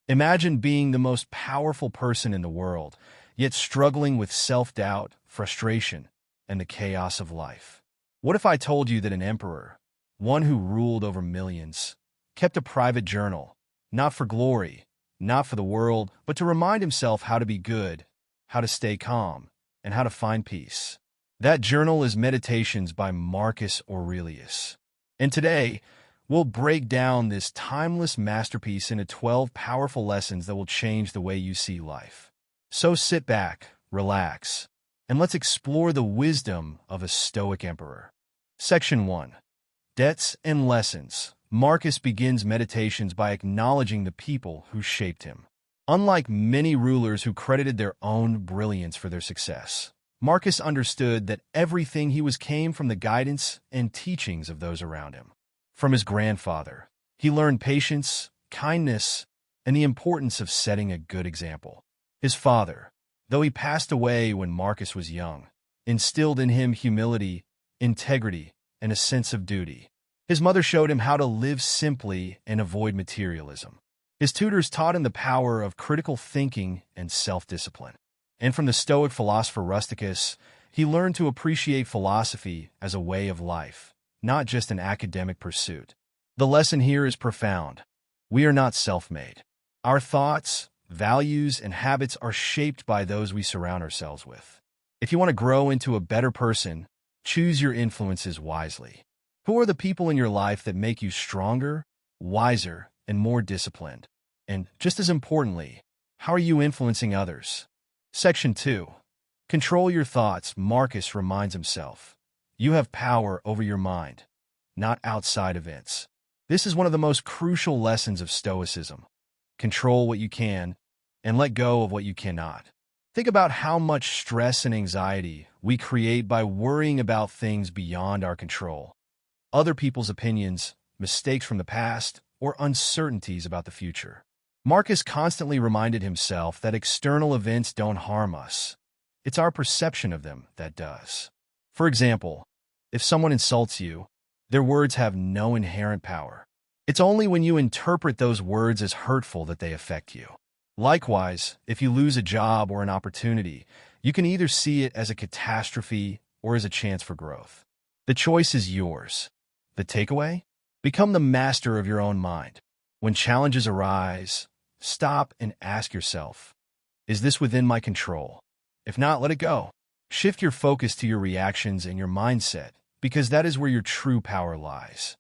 Imagine being the most powerful person in the world, yet struggling with self-doubt, frustration, and the chaos of life. What if I told you that an emperor, one who ruled over millions, kept a private journal, not for glory, not for the world, but to remind himself how to be good, how to stay calm, and how to find peace? That journal is Meditations by Marcus Aurelius. And today, we'll break down this timeless masterpiece into 12 powerful lessons that will change the way you see life. So sit back, relax, and let's explore the wisdom of a Stoic emperor. Section 1. Debts and Lessons. Marcus begins Meditations by acknowledging the people who shaped him. Unlike many rulers who credited their own brilliance for their success, Marcus understood that everything he was came from the guidance and teachings of those around him. From his grandfather, he learned patience, kindness, and the importance of setting a good example. His father, though he passed away when Marcus was young, instilled in him humility, integrity, and a sense of duty. His mother showed him how to live simply and avoid materialism. His tutors taught him the power of critical thinking and self-discipline. And from the Stoic philosopher Rusticus, he learned to appreciate philosophy as a way of life, not just an academic pursuit. The lesson here is profound. We are not self-made. Our thoughts, values, and habits are shaped by those we surround ourselves with. If you want to grow into a better person, choose your influences wisely. Who are the people in your life that make you stronger, wiser, and more disciplined? And just as importantly, how are you influencing others? Section 2. Control your thoughts. Marcus reminds himself, you have power over your mind, not outside events. This is one of the most crucial lessons of Stoicism. Control what you can, and let go of what you cannot. Think about how much stress and anxiety we create by worrying about things beyond our control. Other people's opinions, mistakes from the past, or uncertainties about the future. Marcus constantly reminded himself that external events don't harm us. It's our perception of them that does. For example, if someone insults you, their words have no inherent power. It's only when you interpret those words as hurtful that they affect you. Likewise, if you lose a job or an opportunity, you can either see it as a catastrophe or as a chance for growth. The choice is yours. The takeaway? Become the master of your own mind. When challenges arise, stop and ask yourself, is this within my control? If not, let it go. Shift your focus to your reactions and your mindset, because that is where your true power lies.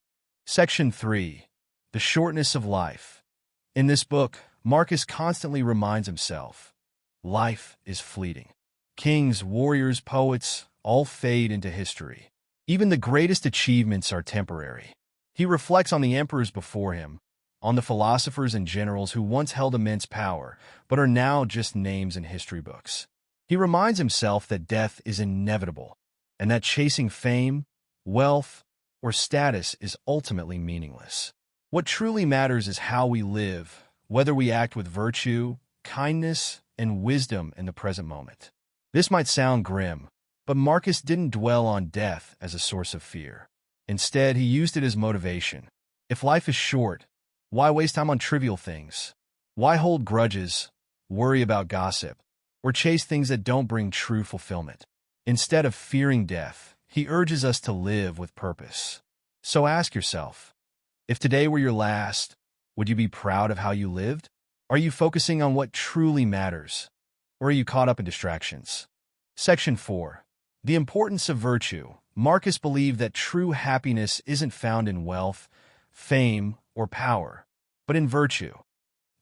Section 3. The Shortness of Life. In this book, Marcus constantly reminds himself, life is fleeting. Kings, warriors, poets, all fade into history. Even the greatest achievements are temporary. He reflects on the emperors before him, on the philosophers and generals who once held immense power, but are now just names in history books. He reminds himself that death is inevitable, and that chasing fame, wealth, or status is ultimately meaningless. What truly matters is how we live, whether we act with virtue, kindness, and wisdom in the present moment. This might sound grim, but Marcus didn't dwell on death as a source of fear. Instead, he used it as motivation. If life is short, why waste time on trivial things? Why hold grudges, worry about gossip, or chase things that don't bring true fulfillment? Instead of fearing death, he urges us to live with purpose. So ask yourself, if today were your last, would you be proud of how you lived? Are you focusing on what truly matters, or are you caught up in distractions? Section 4. The Importance of Virtue. Marcus believed that true happiness isn't found in wealth, fame, or power, but in virtue.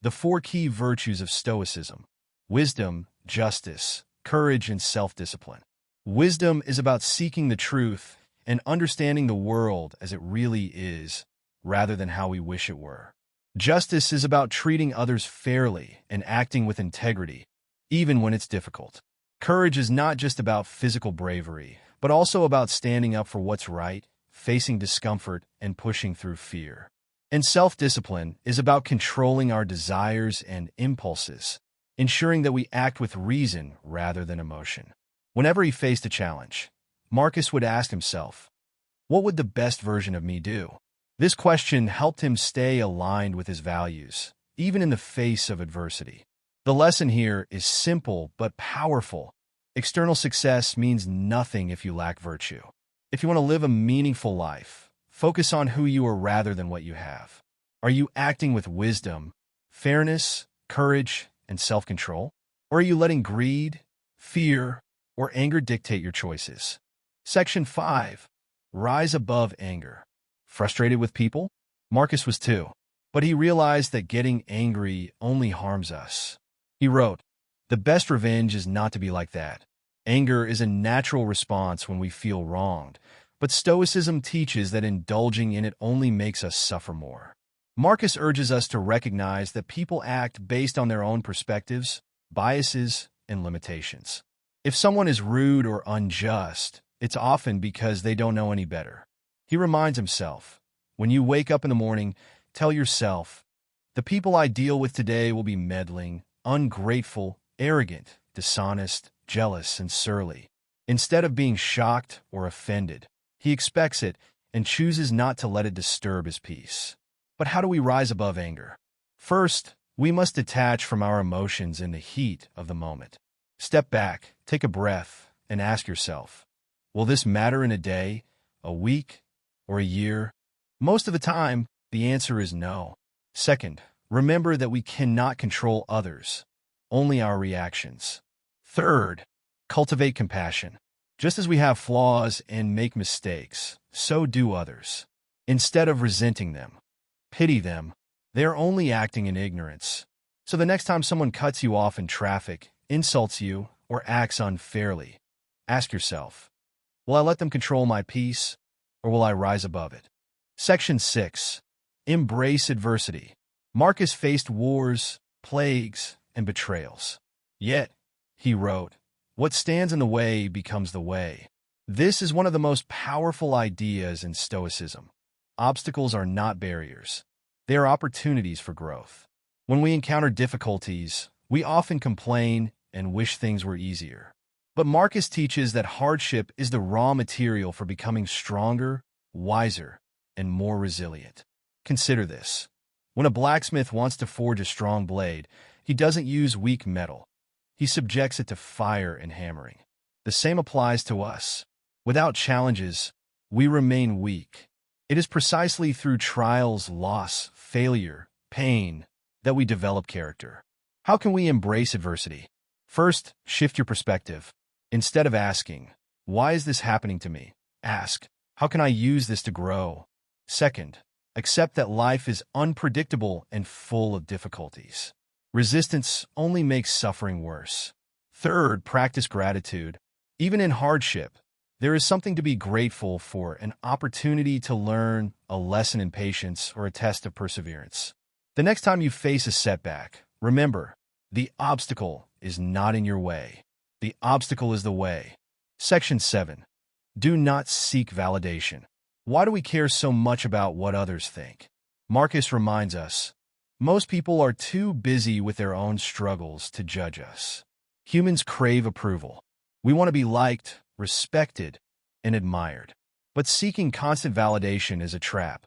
The 4 key virtues of Stoicism: wisdom, justice, courage, and self-discipline. Wisdom is about seeking the truth and understanding the world as it really is, rather than how we wish it were. Justice is about treating others fairly and acting with integrity, even when it's difficult. Courage is not just about physical bravery, but also about standing up for what's right, facing discomfort, and pushing through fear. And self-discipline is about controlling our desires and impulses, ensuring that we act with reason rather than emotion. Whenever he faced a challenge, Marcus would ask himself, what would the best version of me do? This question helped him stay aligned with his values, even in the face of adversity. The lesson here is simple but powerful. External success means nothing if you lack virtue. If you want to live a meaningful life, focus on who you are rather than what you have. Are you acting with wisdom, fairness, courage, and self-control? Or are you letting greed, fear, or anger dictate your choices? Section 5. Rise above anger. Frustrated with people? Marcus was too. But he realized that getting angry only harms us. He wrote, "The best revenge is not to be like that. Anger is a natural response when we feel wronged, but Stoicism teaches that indulging in it only makes us suffer more." Marcus urges us to recognize that people act based on their own perspectives, biases, and limitations. If someone is rude or unjust, it's often because they don't know any better. He reminds himself, when you wake up in the morning, tell yourself, the people I deal with today will be meddling, ungrateful, arrogant, dishonest, jealous, and surly. Instead of being shocked or offended, he expects it and chooses not to let it disturb his peace. But how do we rise above anger? First, we must detach from our emotions in the heat of the moment. Step back, take a breath, and ask yourself, will this matter in a day, a week, or a year? Most of the time, the answer is no. Second, remember that we cannot control others, only our reactions. Third, cultivate compassion. Just as we have flaws and make mistakes, so do others. Instead of resenting them, pity them. They are only acting in ignorance. So the next time someone cuts you off in traffic, insults you, or acts unfairly, ask yourself, will I let them control my peace, or will I rise above it? Section 6. Embrace adversity. Marcus faced wars, plagues, and betrayals. Yet, he wrote, what stands in the way becomes the way. This is one of the most powerful ideas in Stoicism. Obstacles are not barriers. They are opportunities for growth. When we encounter difficulties, we often complain and wish things were easier. But Marcus teaches that hardship is the raw material for becoming stronger, wiser, and more resilient. Consider this. When a blacksmith wants to forge a strong blade, he doesn't use weak metal. He subjects it to fire and hammering. The same applies to us. Without challenges, we remain weak. It is precisely through trials, loss, failure, pain, that we develop character. How can we embrace adversity? First, shift your perspective. Instead of asking, why is this happening to me? Ask, how can I use this to grow? Second, accept that life is unpredictable and full of difficulties. Resistance only makes suffering worse. Third, practice gratitude. Even in hardship, there is something to be grateful for, an opportunity to learn, a lesson in patience, or a test of perseverance. The next time you face a setback, remember, the obstacle is not in your way. The obstacle is the way. Section 7. Do not seek validation. Why do we care so much about what others think? Marcus reminds us, most people are too busy with their own struggles to judge us. Humans crave approval. We want to be liked, respected, and admired. But seeking constant validation is a trap.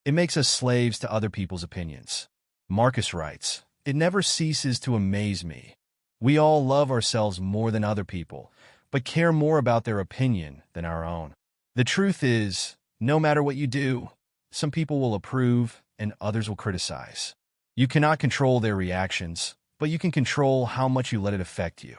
It makes us slaves to other people's opinions. Marcus writes, it never ceases to amaze me. We all love ourselves more than other people, but care more about their opinion than our own. The truth is, no matter what you do, some people will approve and others will criticize. You cannot control their reactions, but you can control how much you let it affect you.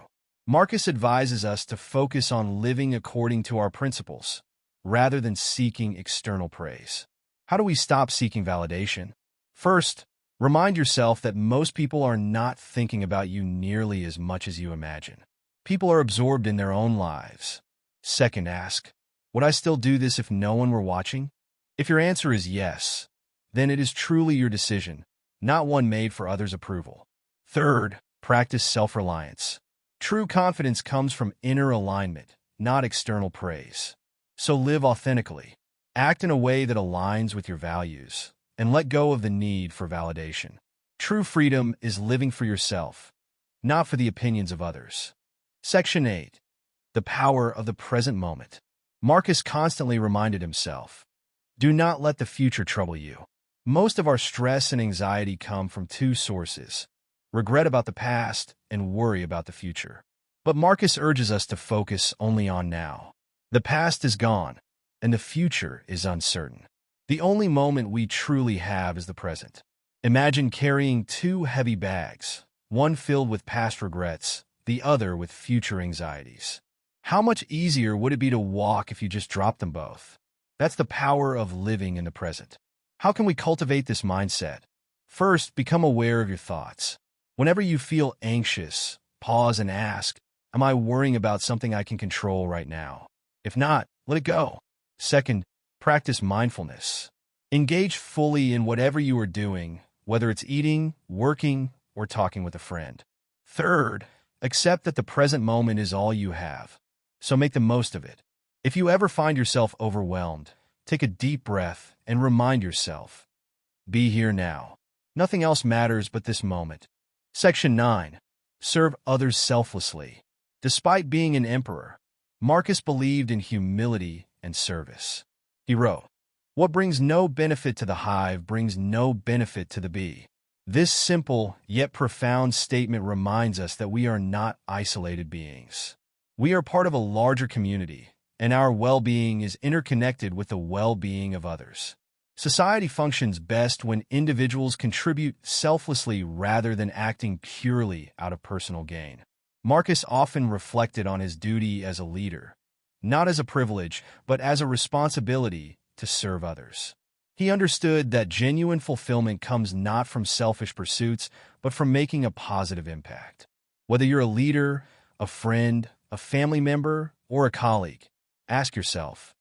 Marcus advises us to focus on living according to our principles, rather than seeking external praise. How do we stop seeking validation? First, remind yourself that most people are not thinking about you nearly as much as you imagine. People are absorbed in their own lives. Second, ask, would I still do this if no one were watching? If your answer is yes, then it is truly your decision, not one made for others' approval. Third, practice self-reliance. True confidence comes from inner alignment, not external praise. So live authentically. Act in a way that aligns with your values, and let go of the need for validation. True freedom is living for yourself, not for the opinions of others. Section 8. The power of the present moment. Marcus constantly reminded himself, do not let the future trouble you. Most of our stress and anxiety come from two sources: regret about the past and worry about the future. But Marcus urges us to focus only on now. The past is gone, and the future is uncertain. The only moment we truly have is the present. Imagine carrying two heavy bags, one filled with past regrets, the other with future anxieties. How much easier would it be to walk if you just dropped them both? That's the power of living in the present. How can we cultivate this mindset? First, become aware of your thoughts. Whenever you feel anxious, pause and ask, am I worrying about something I can control right now? If not, let it go. Second, practice mindfulness. Engage fully in whatever you are doing, whether it's eating, working, or talking with a friend. Third, accept that the present moment is all you have, so make the most of it. If you ever find yourself overwhelmed, take a deep breath and remind yourself, be here now. Nothing else matters but this moment. Section 9. Serve others selflessly. Despite being an emperor, Marcus believed in humility and service. He wrote, "What brings no benefit to the hive brings no benefit to the bee." This simple yet profound statement reminds us that we are not isolated beings. We are part of a larger community, and our well-being is interconnected with the well-being of others. Society functions best when individuals contribute selflessly rather than acting purely out of personal gain. Marcus often reflected on his duty as a leader, not as a privilege, but as a responsibility to serve others. He understood that genuine fulfillment comes not from selfish pursuits, but from making a positive impact. Whether you're a leader, a friend, a family member, or a colleague, ask yourself,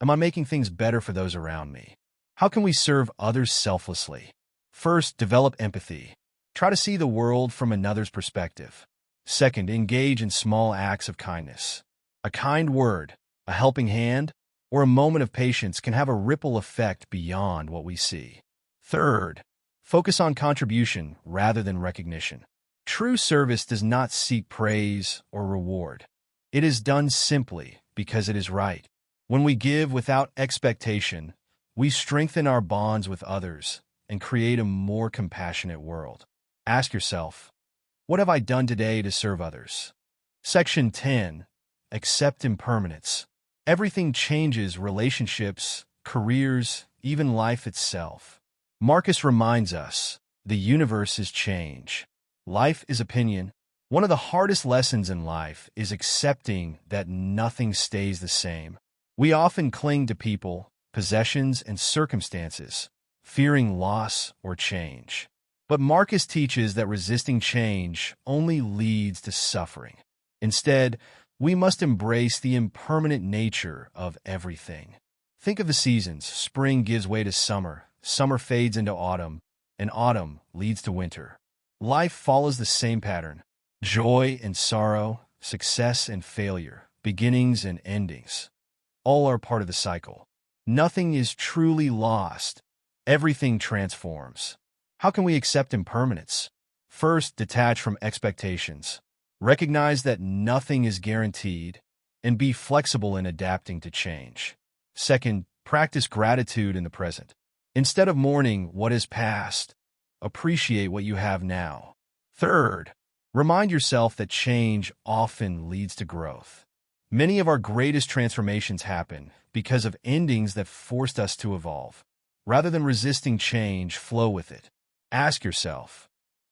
am I making things better for those around me? How can we serve others selflessly? First, develop empathy. Try to see the world from another's perspective. Second, engage in small acts of kindness. A kind word, a helping hand, or a moment of patience can have a ripple effect beyond what we see. Third, focus on contribution rather than recognition. True service does not seek praise or reward. It is done simply because it is right. When we give without expectation, we strengthen our bonds with others and create a more compassionate world. Ask yourself, what have I done today to serve others? Section 10. Accept impermanence. Everything changes: relationships, careers, even life itself. Marcus reminds us, the universe is change. Life is opinion. One of the hardest lessons in life is accepting that nothing stays the same. We often cling to people, possessions, and circumstances, fearing loss or change. But Marcus teaches that resisting change only leads to suffering. Instead, we must embrace the impermanent nature of everything. Think of the seasons. Spring gives way to summer, summer fades into autumn, and autumn leads to winter. Life follows the same pattern: joy and sorrow, success and failure, beginnings and endings. All are part of the cycle. Nothing is truly lost. Everything transforms. How can we accept impermanence? First, detach from expectations. Recognize that nothing is guaranteed, and be flexible in adapting to change. Second, practice gratitude in the present. Instead of mourning what is past, appreciate what you have now. Third, remind yourself that change often leads to growth. Many of our greatest transformations happen because of endings that forced us to evolve. Rather than resisting change, flow with it. Ask yourself,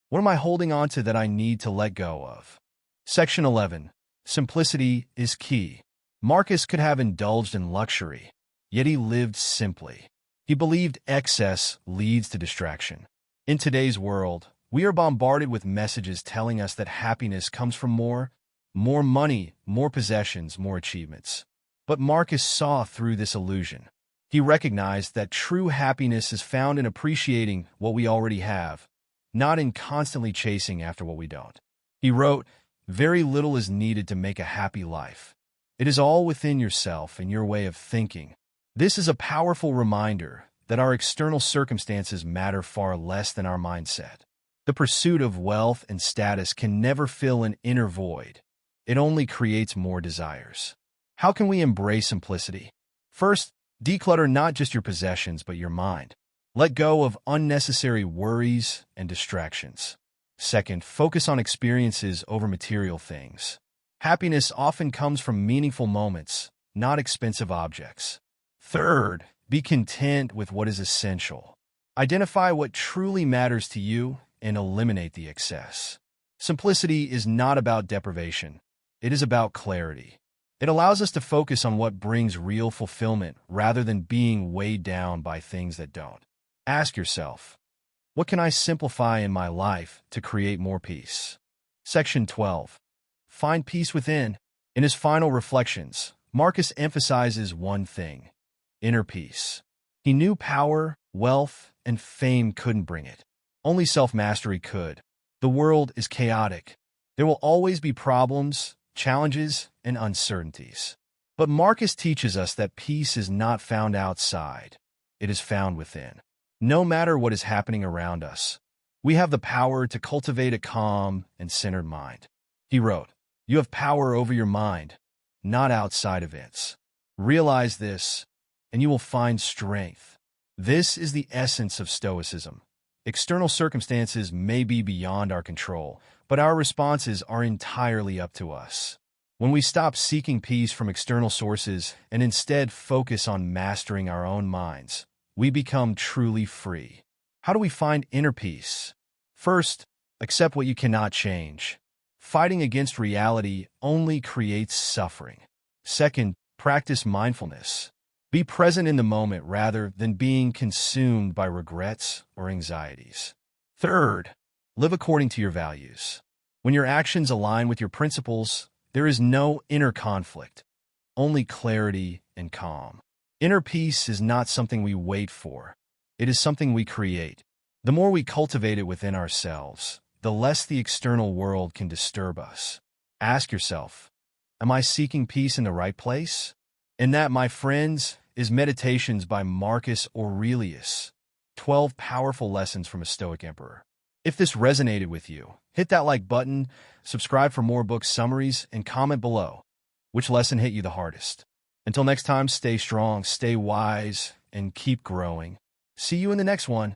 what am I holding on to that I need to let go of? Section 11. Simplicity is key. Marcus could have indulged in luxury, yet he lived simply. He believed excess leads to distraction. In today's world, we are bombarded with messages telling us that happiness comes from more money, more possessions, more achievements. But Marcus saw through this illusion. He recognized that true happiness is found in appreciating what we already have, not in constantly chasing after what we don't. He wrote, "Very little is needed to make a happy life. It is all within yourself and your way of thinking." This is a powerful reminder that our external circumstances matter far less than our mindset. The pursuit of wealth and status can never fill an inner void. It only creates more desires. How can we embrace simplicity? First, declutter not just your possessions, but your mind. Let go of unnecessary worries and distractions. Second, focus on experiences over material things. Happiness often comes from meaningful moments, not expensive objects. Third, be content with what is essential. Identify what truly matters to you and eliminate the excess. Simplicity is not about deprivation. It is about clarity. It allows us to focus on what brings real fulfillment rather than being weighed down by things that don't. Ask yourself, what can I simplify in my life to create more peace? Section 12. Find peace within. In his final reflections, Marcus emphasizes one thing: inner peace. He knew power, wealth, and fame couldn't bring it. Only self-mastery could. The world is chaotic. There will always be problems, challenges, and uncertainties. But Marcus teaches us that peace is not found outside. It is found within. No matter what is happening around us, we have the power to cultivate a calm and centered mind. He wrote, "You have power over your mind, not outside events. Realize this, and you will find strength." This is the essence of Stoicism. External circumstances may be beyond our control, but our responses are entirely up to us. When we stop seeking peace from external sources and instead focus on mastering our own minds, we become truly free. How do we find inner peace? First, accept what you cannot change. Fighting against reality only creates suffering. Second, practice mindfulness. Be present in the moment rather than being consumed by regrets or anxieties. Third, live according to your values. When your actions align with your principles, there is no inner conflict, only clarity and calm. Inner peace is not something we wait for. It is something we create. The more we cultivate it within ourselves, the less the external world can disturb us. Ask yourself, am I seeking peace in the right place? And that, my friends, is Meditations by Marcus Aurelius. 12 powerful lessons from a Stoic emperor. If this resonated with you, hit that like button, subscribe for more book summaries, and comment below which lesson hit you the hardest. Until next time, stay strong, stay wise, and keep growing. See you in the next one.